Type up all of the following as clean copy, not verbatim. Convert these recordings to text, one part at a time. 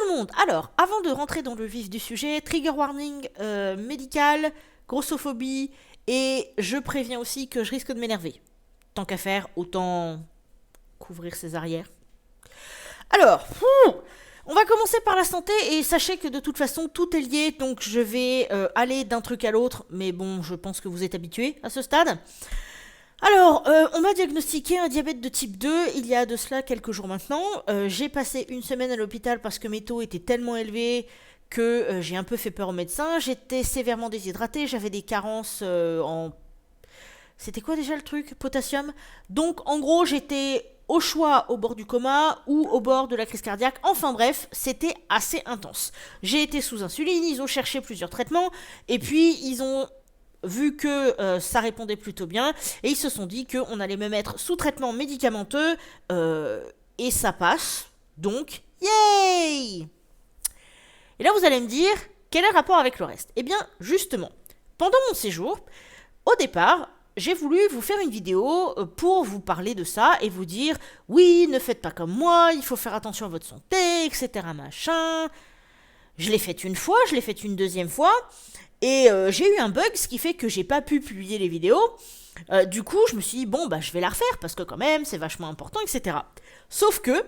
le monde. Alors, avant de rentrer dans le vif du sujet, trigger warning médical, grossophobie, et je préviens aussi que je risque de m'énerver. Tant qu'à faire, autant couvrir ses arrières. Alors, on va commencer par la santé, et sachez que de toute façon, tout est lié, donc je vais aller d'un truc à l'autre, mais bon, je pense que vous êtes habitués à ce stade. Alors, on m'a diagnostiqué un diabète de type 2 il y a de cela quelques jours maintenant. J'ai passé une semaine à l'hôpital parce que mes taux étaient tellement élevés que j'ai un peu fait peur aux médecins. J'étais sévèrement déshydratée, j'avais des carences en... C'était quoi déjà le truc? Potassium. Donc, en gros, j'étais au choix au bord du coma ou au bord de la crise cardiaque. Enfin bref, c'était assez intense. J'ai été sous insuline, ils ont cherché plusieurs traitements, et puis ils ont vu que ça répondait plutôt bien, et ils se sont dit qu'on allait me mettre sous traitement médicamenteux, et ça passe, donc, yay! Et là, vous allez me dire, quel est le rapport avec le reste? Eh bien, justement, pendant mon séjour, au départ, j'ai voulu vous faire une vidéo pour vous parler de ça et vous dire, oui, ne faites pas comme moi, il faut faire attention à votre santé, etc., machin. Je l'ai fait une fois, je l'ai fait une deuxième fois, et j'ai eu un bug, ce qui fait que j'ai pas pu publier les vidéos. Du coup, je me suis dit, bon, bah, je vais la refaire, parce que quand même, c'est vachement important, etc. Sauf que,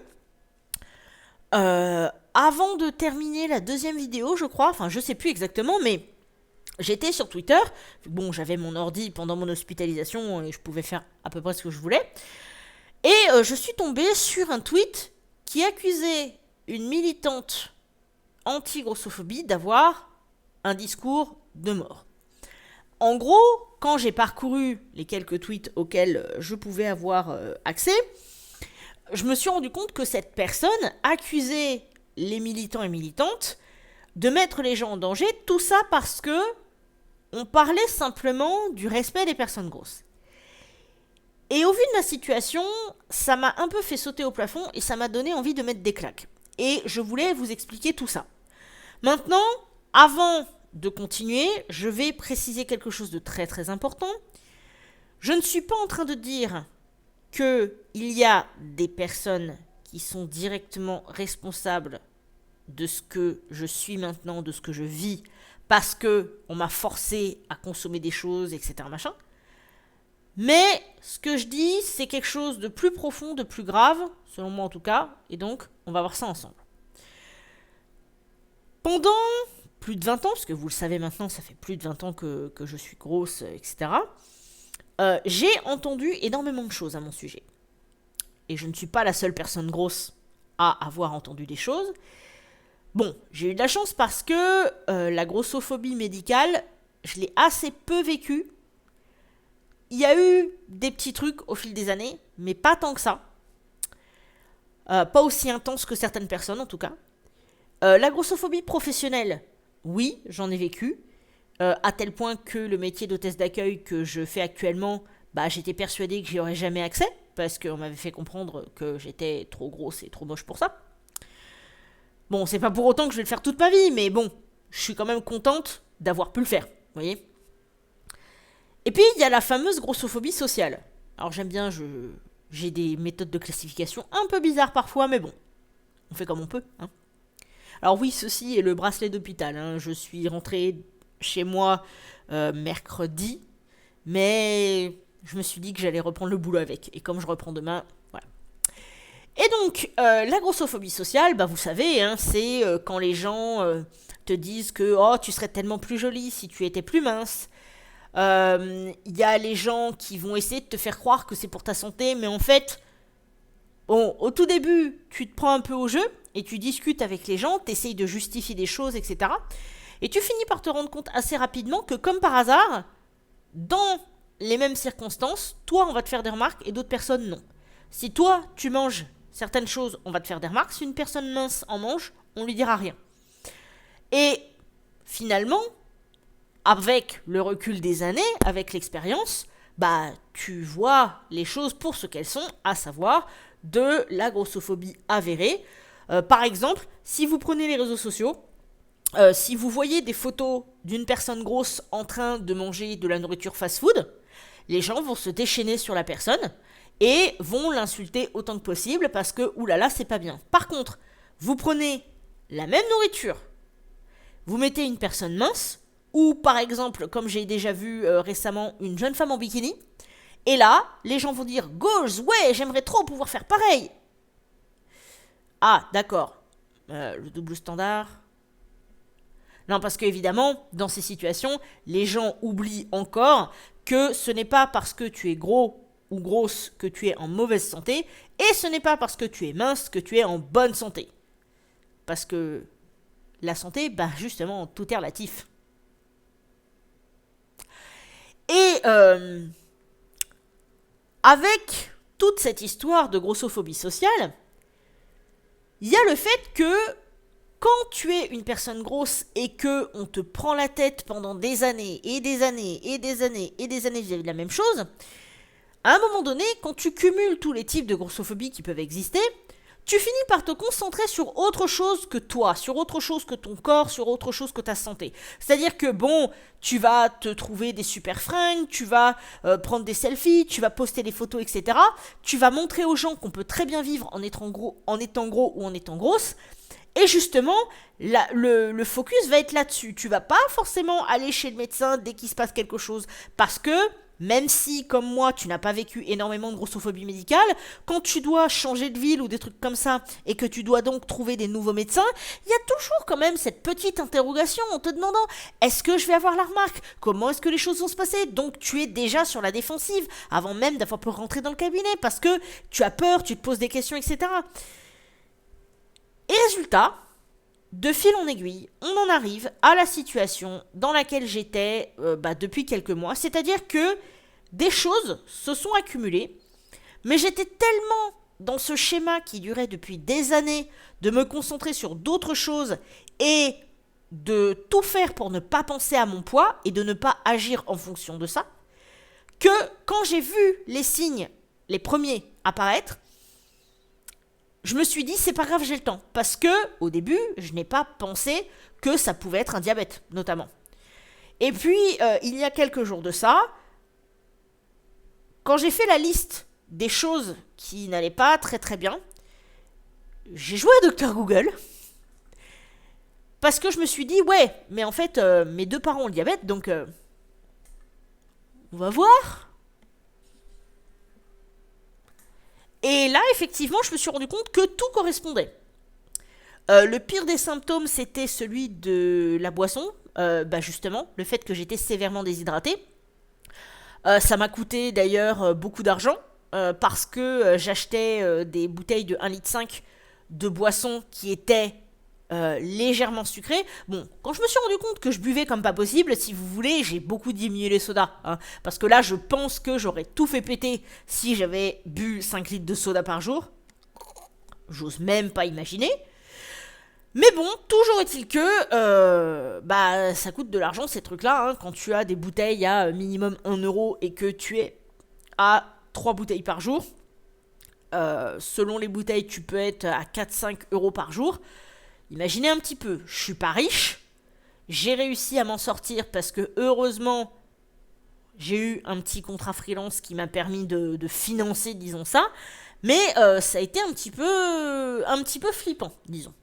avant de terminer la deuxième vidéo, je crois, enfin, je sais plus exactement, mais j'étais sur Twitter. Bon, j'avais mon ordi pendant mon hospitalisation, et je pouvais faire à peu près ce que je voulais. Et je suis tombée sur un tweet qui accusait une militante anti-grossophobie d'avoir un discours de mort. En gros, quand j'ai parcouru les quelques tweets auxquels je pouvais avoir accès, je me suis rendu compte que cette personne accusait les militants et militantes de mettre les gens en danger, tout ça parce que on parlait simplement du respect des personnes grosses. Et au vu de ma situation, ça m'a un peu fait sauter au plafond et ça m'a donné envie de mettre des claques. Et je voulais vous expliquer tout ça. Maintenant, avant de continuer, je vais préciser quelque chose de très très important. Je ne suis pas en train de dire qu'il y a des personnes qui sont directement responsables de ce que je suis maintenant, de ce que je vis, parce qu'on m'a forcé à consommer des choses, etc. machin. Mais ce que je dis, c'est quelque chose de plus profond, de plus grave, selon moi en tout cas, et donc on va voir ça ensemble. Pendant plus de 20 ans, parce que vous le savez maintenant, ça fait plus de 20 ans que je suis grosse, etc., j'ai entendu énormément de choses à mon sujet. Et je ne suis pas la seule personne grosse à avoir entendu des choses. Bon, j'ai eu de la chance parce que la grossophobie médicale, je l'ai assez peu vécue. Il y a eu des petits trucs au fil des années, mais pas tant que ça. Pas aussi intense que certaines personnes, en tout cas. La grossophobie professionnelle, oui, j'en ai vécu. À tel point que le métier d'hôtesse d'accueil que je fais actuellement, bah, j'étais persuadée que j'y aurais jamais accès, parce qu'on m'avait fait comprendre que j'étais trop grosse et trop moche pour ça. Bon, c'est pas pour autant que je vais le faire toute ma vie, mais bon, je suis quand même contente d'avoir pu le faire, vous voyez. Et puis, il y a la fameuse grossophobie sociale. Alors j'aime bien, j'ai des méthodes de classification un peu bizarres parfois, mais bon, on fait comme on peut, hein. Alors oui, ceci est le bracelet d'hôpital, hein. Je suis rentrée chez moi mercredi, mais je me suis dit que j'allais reprendre le boulot avec. Et comme je reprends demain, voilà. Et donc, la grossophobie sociale, bah, vous savez, hein, c'est quand les gens te disent que oh, tu serais tellement plus jolie si tu étais plus mince. Y a les gens qui vont essayer de te faire croire que c'est pour ta santé, mais en fait, bon, au tout début, tu te prends un peu au jeu et tu discutes avec les gens, tu essayes de justifier des choses, etc. Et tu finis par te rendre compte assez rapidement que, comme par hasard, dans les mêmes circonstances, toi, on va te faire des remarques et d'autres personnes, non. Si toi, tu manges certaines choses, on va te faire des remarques. Si une personne mince en mange, on lui dira rien. Et finalement, avec le recul des années, avec l'expérience, bah, tu vois les choses pour ce qu'elles sont, à savoir de la grossophobie avérée. Par exemple, si vous prenez les réseaux sociaux, si vous voyez des photos d'une personne grosse en train de manger de la nourriture fast-food, les gens vont se déchaîner sur la personne et vont l'insulter autant que possible parce que, oulala, c'est pas bien. Par contre, vous prenez la même nourriture, vous mettez une personne mince, ou par exemple, comme j'ai déjà vu récemment, une jeune femme en bikini, et là, les gens vont dire « Goals, ouais, j'aimerais trop pouvoir faire pareil !» Ah, d'accord. Le double standard. Non, parce qu'évidemment, dans ces situations, les gens oublient encore que ce n'est pas parce que tu es gros ou grosse que tu es en mauvaise santé, et ce n'est pas parce que tu es mince que tu es en bonne santé. Parce que la santé, bah justement, tout est relatif. Et avec toute cette histoire de grossophobie sociale, il y a le fait que quand tu es une personne grosse et que on te prend la tête pendant des années et des années et des années et des années vis-à-vis de la même chose, à un moment donné, quand tu cumules tous les types de grossophobie qui peuvent exister, tu finis par te concentrer sur autre chose que toi, sur autre chose que ton corps, sur autre chose que ta santé. C'est-à-dire que bon, tu vas te trouver des super fringues, tu vas prendre des selfies, tu vas poster des photos, etc. Tu vas montrer aux gens qu'on peut très bien vivre en étant gros ou en étant grosse. Et justement, le focus va être là-dessus. Tu vas pas forcément aller chez le médecin dès qu'il se passe quelque chose, parce que même si, comme moi, tu n'as pas vécu énormément de grossophobie médicale, quand tu dois changer de ville ou des trucs comme ça, et que tu dois donc trouver des nouveaux médecins, il y a toujours quand même cette petite interrogation en te demandant « Est-ce que je vais avoir la remarque ? Comment est-ce que les choses vont se passer ?» Donc tu es déjà sur la défensive, avant même d'avoir pu rentrer dans le cabinet, parce que tu as peur, tu te poses des questions, etc. Et résultat, de fil en aiguille, on en arrive à la situation dans laquelle j'étais depuis quelques mois. C'est-à-dire que des choses se sont accumulées, mais j'étais tellement dans ce schéma qui durait depuis des années de me concentrer sur d'autres choses et de tout faire pour ne pas penser à mon poids et de ne pas agir en fonction de ça, que quand j'ai vu les signes, les premiers apparaître, je me suis dit, c'est pas grave, j'ai le temps. Parce que, au début, je n'ai pas pensé que ça pouvait être un diabète, notamment. Et puis, il y a quelques jours de ça, quand j'ai fait la liste des choses qui n'allaient pas très très bien, j'ai joué à Dr Google. Parce que je me suis dit, ouais, mais en fait, mes deux parents ont le diabète, donc on va voir. Et là, effectivement, je me suis rendu compte que tout correspondait. Le pire des symptômes, c'était celui de la boisson. Justement, le fait que j'étais sévèrement déshydratée. Ça m'a coûté d'ailleurs beaucoup d'argent, parce que j'achetais des bouteilles de 1,5 litre de boisson qui étaient légèrement sucré. Bon, quand je me suis rendu compte que je buvais comme pas possible, si vous voulez, j'ai beaucoup diminué les sodas. Parce que là, je pense que j'aurais tout fait péter si j'avais bu 5 litres de soda par jour. J'ose même pas imaginer. Mais bon, toujours est-il que ça coûte de l'argent ces trucs-là. Quand tu as des bouteilles à minimum 1 euro et que tu es à 3 bouteilles par jour, selon les bouteilles, tu peux être à 4-5 euros par jour. Imaginez un petit peu, je suis pas riche, j'ai réussi à m'en sortir parce que heureusement, j'ai eu un petit contrat freelance qui m'a permis de financer, disons ça, mais ça a été un petit peu flippant, disons.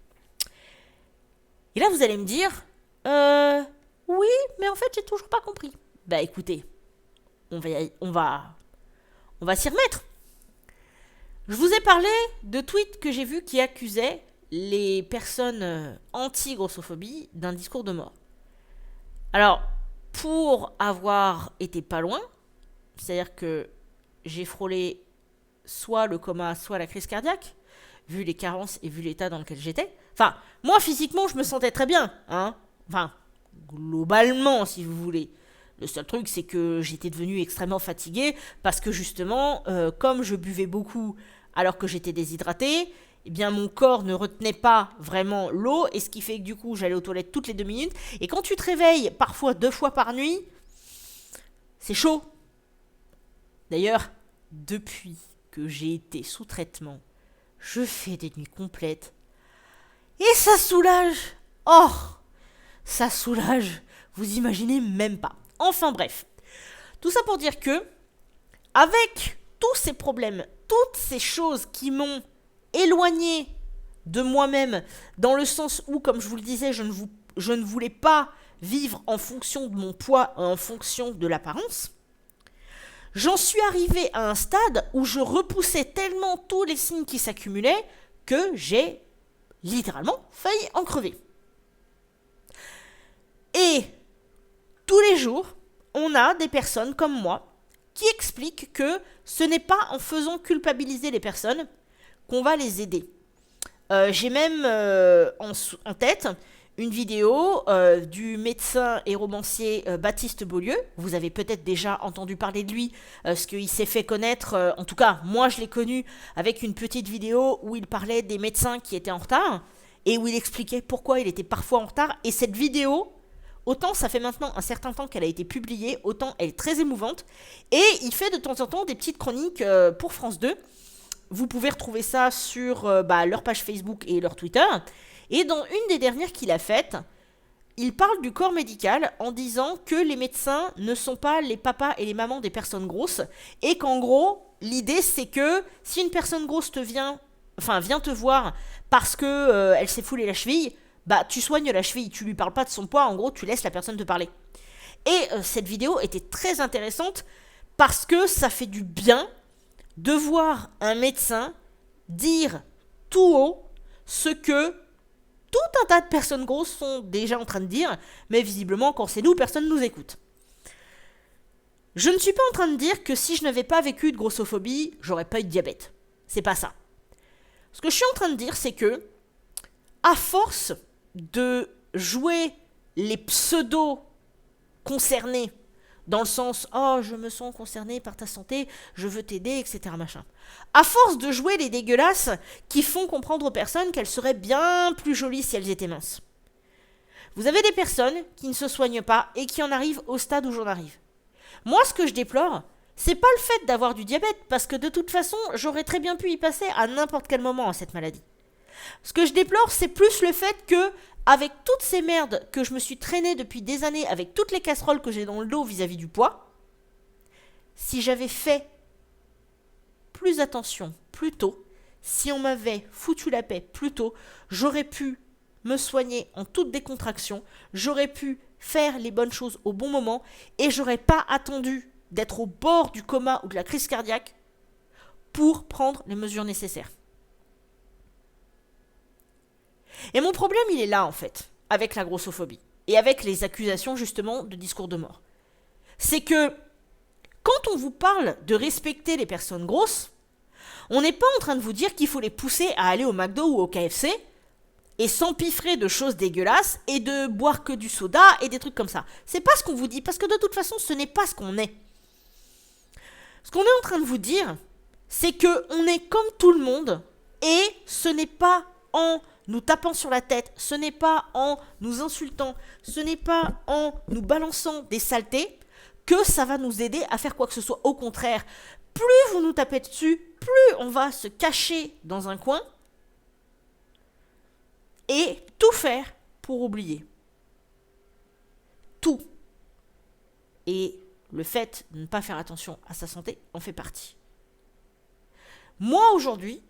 Et là, vous allez me dire, oui, mais en fait, j'ai toujours pas compris. Bah écoutez, on va s'y remettre. Je vous ai parlé de tweets que j'ai vus qui accusaient les personnes anti-grossophobie d'un discours de mort. Alors, pour avoir été pas loin, c'est-à-dire que j'ai frôlé soit le coma, soit la crise cardiaque, vu les carences et vu l'état dans lequel j'étais. Enfin, moi, physiquement, je me sentais très bien, Enfin, globalement, si vous voulez. Le seul truc, c'est que j'étais devenue extrêmement fatiguée parce que justement, comme je buvais beaucoup alors que j'étais déshydratée, eh bien mon corps ne retenait pas vraiment l'eau, et ce qui fait que du coup j'allais aux toilettes toutes les 2 minutes, et quand tu te réveilles parfois 2 fois par nuit, c'est chaud. D'ailleurs, depuis que j'ai été sous traitement, je fais des nuits complètes, et ça soulage. Oh, ça soulage, vous imaginez même pas. Enfin bref, tout ça pour dire que, avec tous ces problèmes, toutes ces choses qui m'ont éloigné de moi-même, dans le sens où, comme je vous le disais, je ne voulais pas vivre en fonction de mon poids, en fonction de l'apparence, j'en suis arrivée à un stade où je repoussais tellement tous les signes qui s'accumulaient que j'ai littéralement failli en crever. Et tous les jours, on a des personnes comme moi qui expliquent que ce n'est pas en faisant culpabiliser les personnes qu'on va les aider. J'ai même en tête une vidéo du médecin et romancier Baptiste Beaulieu. Vous avez peut-être déjà entendu parler de lui, parce qu'il s'est fait connaître, en tout cas moi je l'ai connu avec une petite vidéo où il parlait des médecins qui étaient en retard et où il expliquait pourquoi il était parfois en retard. Et cette vidéo, autant ça fait maintenant un certain temps qu'elle a été publiée, autant elle est très émouvante. Et il fait de temps en temps des petites chroniques pour France 2. Vous pouvez retrouver ça sur leur page Facebook et leur Twitter. Et dans une des dernières qu'il a faites, il parle du corps médical en disant que les médecins ne sont pas les papas et les mamans des personnes grosses. Et qu'en gros, l'idée c'est que si une personne grosse vient te voir parce que elle s'est foulée la cheville, tu soignes la cheville, tu lui parles pas de son poids, en gros tu laisses la personne te parler. Et cette vidéo était très intéressante parce que ça fait du bien de voir un médecin dire tout haut ce que tout un tas de personnes grosses sont déjà en train de dire, mais visiblement quand c'est nous, personne ne nous écoute. Je ne suis pas en train de dire que si je n'avais pas vécu de grossophobie, j'aurais pas eu de diabète. C'est pas ça. Ce que je suis en train de dire, c'est que à force de jouer les pseudos concernés, dans le sens « Oh, je me sens concerné par ta santé, je veux t'aider, etc. » machin. À force de jouer les dégueulasses qui font comprendre aux personnes qu'elles seraient bien plus jolies si elles étaient minces. Vous avez des personnes qui ne se soignent pas et qui en arrivent au stade où j'en arrive. Moi, ce que je déplore, c'est pas le fait d'avoir du diabète, parce que de toute façon, j'aurais très bien pu y passer à n'importe quel moment à cette maladie. Ce que je déplore, c'est plus le fait que, avec toutes ces merdes que je me suis traînée depuis des années, avec toutes les casseroles que j'ai dans le dos vis-à-vis du poids, si j'avais fait plus attention plus tôt, si on m'avait foutu la paix plus tôt, j'aurais pu me soigner en toute décontraction, j'aurais pu faire les bonnes choses au bon moment et j'aurais pas attendu d'être au bord du coma ou de la crise cardiaque pour prendre les mesures nécessaires. Et mon problème, il est là, en fait, avec la grossophobie. Et avec les accusations, justement, de discours de mort. C'est que, quand on vous parle de respecter les personnes grosses, on n'est pas en train de vous dire qu'il faut les pousser à aller au McDo ou au KFC et s'empiffrer de choses dégueulasses et de boire que du soda et des trucs comme ça. C'est pas ce qu'on vous dit, parce que de toute façon, ce n'est pas ce qu'on est. Ce qu'on est en train de vous dire, c'est que on est comme tout le monde et ce n'est pas en nous tapant sur la tête, ce n'est pas en nous insultant, ce n'est pas en nous balançant des saletés que ça va nous aider à faire quoi que ce soit. Au contraire, plus vous nous tapez dessus, plus on va se cacher dans un coin et tout faire pour oublier. Tout. Et le fait de ne pas faire attention à sa santé en fait partie. Moi aujourd'hui,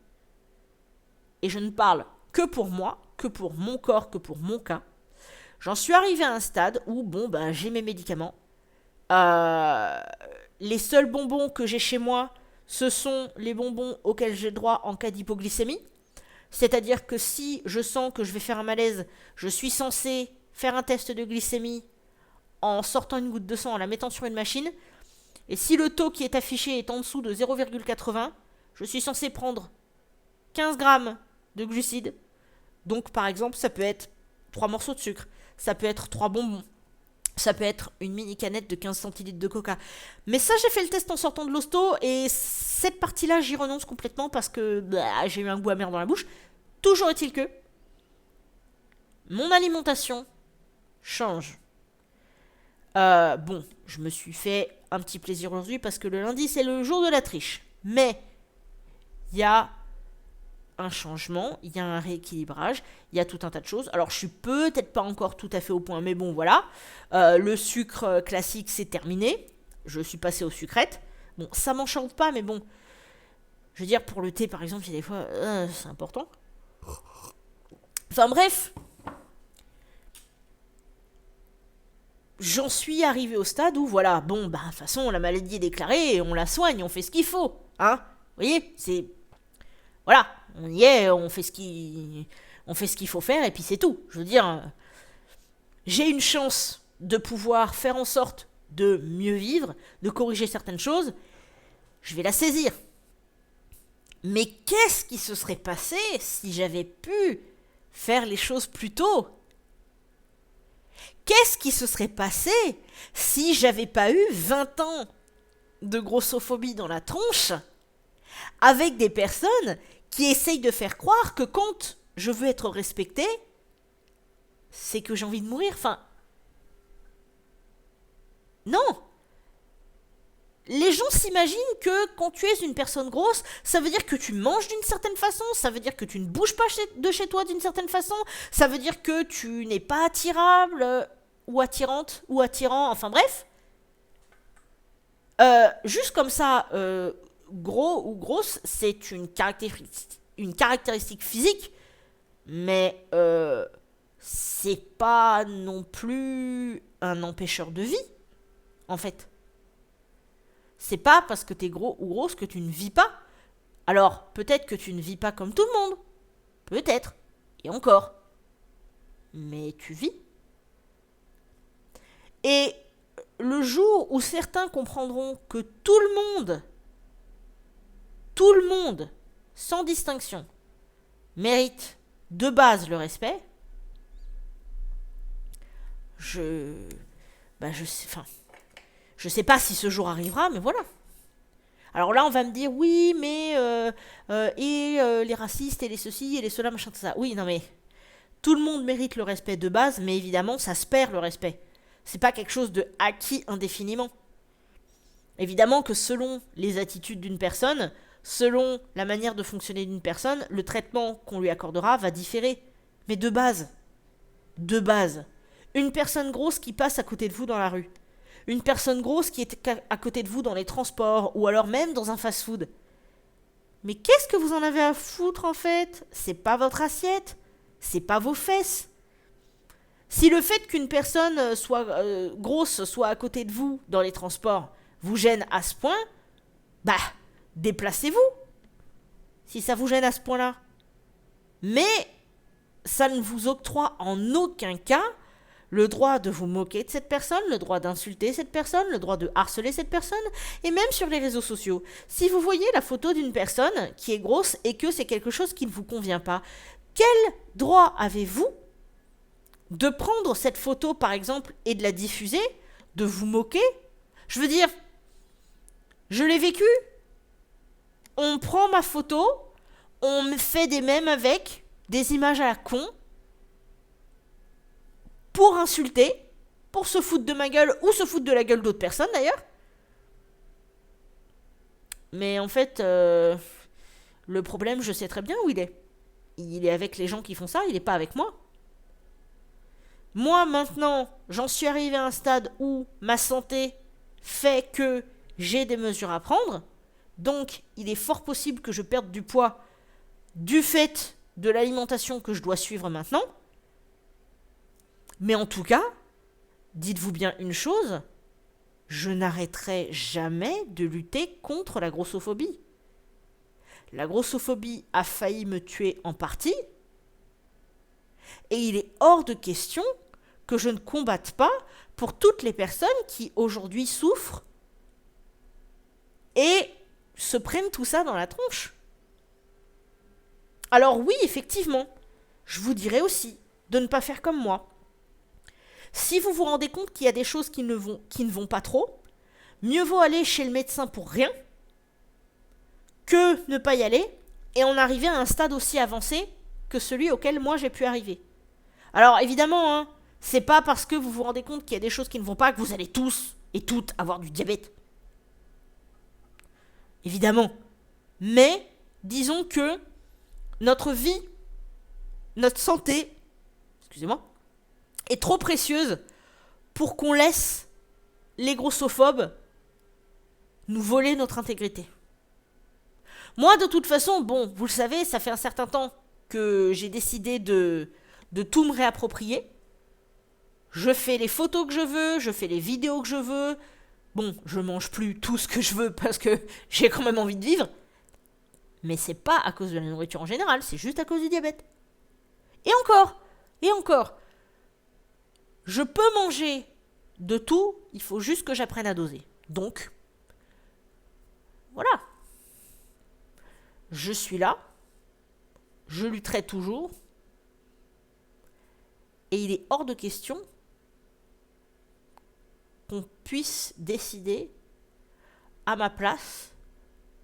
et je ne parle que pour moi, que pour mon corps, que pour mon cas, j'en suis arrivée à un stade où, j'ai mes médicaments. Les seuls bonbons que j'ai chez moi, ce sont les bonbons auxquels j'ai droit en cas d'hypoglycémie. C'est-à-dire que si je sens que je vais faire un malaise, je suis censée faire un test de glycémie en sortant une goutte de sang, en la mettant sur une machine. Et si le taux qui est affiché est en dessous de 0,80, je suis censée prendre 15 grammes de glucides. Donc, par exemple, ça peut être 3 morceaux de sucre, ça peut être 3 bonbons, ça peut être une mini canette de 15 centilitres de coca. Mais ça, j'ai fait le test en sortant de l'hosto et cette partie-là, j'y renonce complètement parce que j'ai eu un goût amer dans la bouche. Toujours est-il que mon alimentation change. Je me suis fait un petit plaisir aujourd'hui parce que le lundi, c'est le jour de la triche. Mais il y a un changement, il y a un rééquilibrage, il y a tout un tas de choses. Alors je suis peut-être pas encore tout à fait au point, mais bon voilà. Le sucre classique c'est terminé, je suis passée aux sucrètes. Bon, ça m'enchante pas, mais bon, je veux dire pour le thé par exemple, il y a des fois, c'est important. Enfin bref, j'en suis arrivé au stade où voilà, bon, bah de toute façon la maladie est déclarée, on la soigne, on fait ce qu'il faut, hein. Vous voyez, c'est... Voilà, on y est, on fait ce qu'il faut faire et puis c'est tout. Je veux dire, j'ai une chance de pouvoir faire en sorte de mieux vivre, de corriger certaines choses, je vais la saisir. Mais qu'est-ce qui se serait passé si j'avais pu faire les choses plus tôt? Qu'est-ce qui se serait passé si j'avais pas eu 20 ans de grossophobie dans la tronche avec des personnes qui essayent de faire croire que quand je veux être respectée, c'est que j'ai envie de mourir. Enfin, non. Les gens s'imaginent que quand tu es une personne grosse, ça veut dire que tu manges d'une certaine façon, ça veut dire que tu ne bouges pas de chez toi d'une certaine façon, ça veut dire que tu n'es pas attirable, ou attirante, ou attirant, enfin bref. Juste comme ça, gros ou grosse, c'est une caractéristique physique, mais c'est pas non plus un empêcheur de vie, en fait. C'est pas parce que t'es gros ou grosse que tu ne vis pas. Alors, peut-être que tu ne vis pas comme tout le monde. Peut-être. Et encore. Mais tu vis. Et le jour où certains comprendront que tout le monde, sans distinction, mérite de base le respect, je sais pas si ce jour arrivera, mais voilà. Alors là, on va me dire, oui, mais les racistes, et les ceci, et les cela, machin, tout ça. Oui, non mais, tout le monde mérite le respect de base, mais évidemment, ça se perd le respect. C'est pas quelque chose de acquis indéfiniment. Évidemment que selon les attitudes d'une personne, selon la manière de fonctionner d'une personne, le traitement qu'on lui accordera va différer. Mais de base, une personne grosse qui passe à côté de vous dans la rue, une personne grosse qui est à côté de vous dans les transports ou alors même dans un fast-food. Mais qu'est-ce que vous en avez à foutre en fait? C'est pas votre assiette, c'est pas vos fesses. Si le fait qu'une personne soit grosse soit à côté de vous dans les transports vous gêne à ce point, bah déplacez-vous. Si ça vous gêne à ce point-là. Mais ça ne vous octroie en aucun cas le droit de vous moquer de cette personne, le droit d'insulter cette personne, le droit de harceler cette personne, et même sur les réseaux sociaux. Si vous voyez la photo d'une personne qui est grosse et que c'est quelque chose qui ne vous convient pas, quel droit avez-vous de prendre cette photo, par exemple, et de la diffuser, de vous moquer? Je veux dire, je l'ai vécu. On prend ma photo, on me fait des mèmes avec, des images à la con, pour insulter, pour se foutre de ma gueule ou se foutre de la gueule d'autres personnes d'ailleurs. Mais en fait, le problème, je sais très bien où il est. Il est avec les gens qui font ça, il n'est pas avec moi. Moi, maintenant, j'en suis arrivé à un stade où ma santé fait que j'ai des mesures à prendre. Donc, il est fort possible que je perde du poids du fait de l'alimentation que je dois suivre maintenant. Mais en tout cas, dites-vous bien une chose, je n'arrêterai jamais de lutter contre la grossophobie. La grossophobie a failli me tuer en partie, et il est hors de question que je ne combatte pas pour toutes les personnes qui aujourd'hui souffrent et se prennent tout ça dans la tronche. Alors oui, effectivement, je vous dirais aussi de ne pas faire comme moi. Si vous vous rendez compte qu'il y a des choses qui ne vont pas trop, mieux vaut aller chez le médecin pour rien que ne pas y aller et en arriver à un stade aussi avancé que celui auquel moi j'ai pu arriver. Alors évidemment, hein, c'est pas parce que vous vous rendez compte qu'il y a des choses qui ne vont pas que vous allez tous et toutes avoir du diabète. Évidemment. Mais disons que notre vie, notre santé, excusez-moi, est trop précieuse pour qu'on laisse les grossophobes nous voler notre intégrité. Moi, de toute façon, bon, vous le savez, ça fait un certain temps que j'ai décidé de de tout me réapproprier. Je fais les photos que je veux, je fais les vidéos que je veux. Bon, je mange plus tout ce que je veux parce que j'ai quand même envie de vivre. Mais c'est pas à cause de la nourriture en général, c'est juste à cause du diabète. Et encore, je peux manger de tout, il faut juste que j'apprenne à doser. Donc, voilà. Je suis là, je lutterai toujours, et il est hors de question qu'on puisse décider à ma place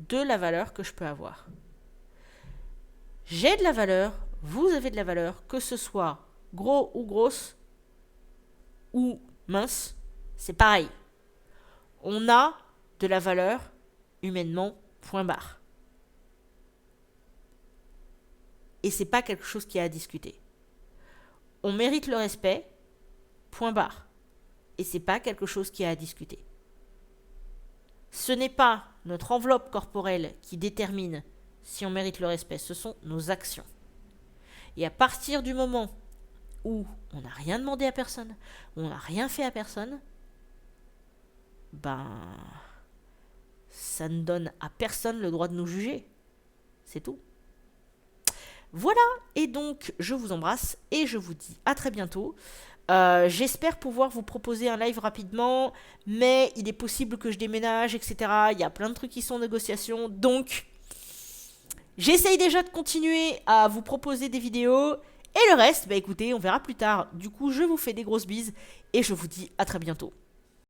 de la valeur que je peux avoir. J'ai de la valeur, vous avez de la valeur, que ce soit gros ou grosse ou mince, c'est pareil. On a de la valeur humainement, point barre. Et c'est pas quelque chose qui est à discuter. On mérite le respect, point barre. Et c'est pas quelque chose qui est à discuter. Ce n'est pas notre enveloppe corporelle qui détermine si on mérite le respect, ce sont nos actions. Et à partir du moment où on n'a rien demandé à personne, où on n'a rien fait à personne, ça ne donne à personne le droit de nous juger. C'est tout. Voilà, et donc je vous embrasse et je vous dis à très bientôt. J'espère pouvoir vous proposer un live rapidement, mais il est possible que je déménage, etc. Il y a plein de trucs qui sont en négociation, donc j'essaye déjà de continuer à vous proposer des vidéos, et le reste, écoutez, on verra plus tard. Du coup, je vous fais des grosses bises, et je vous dis à très bientôt.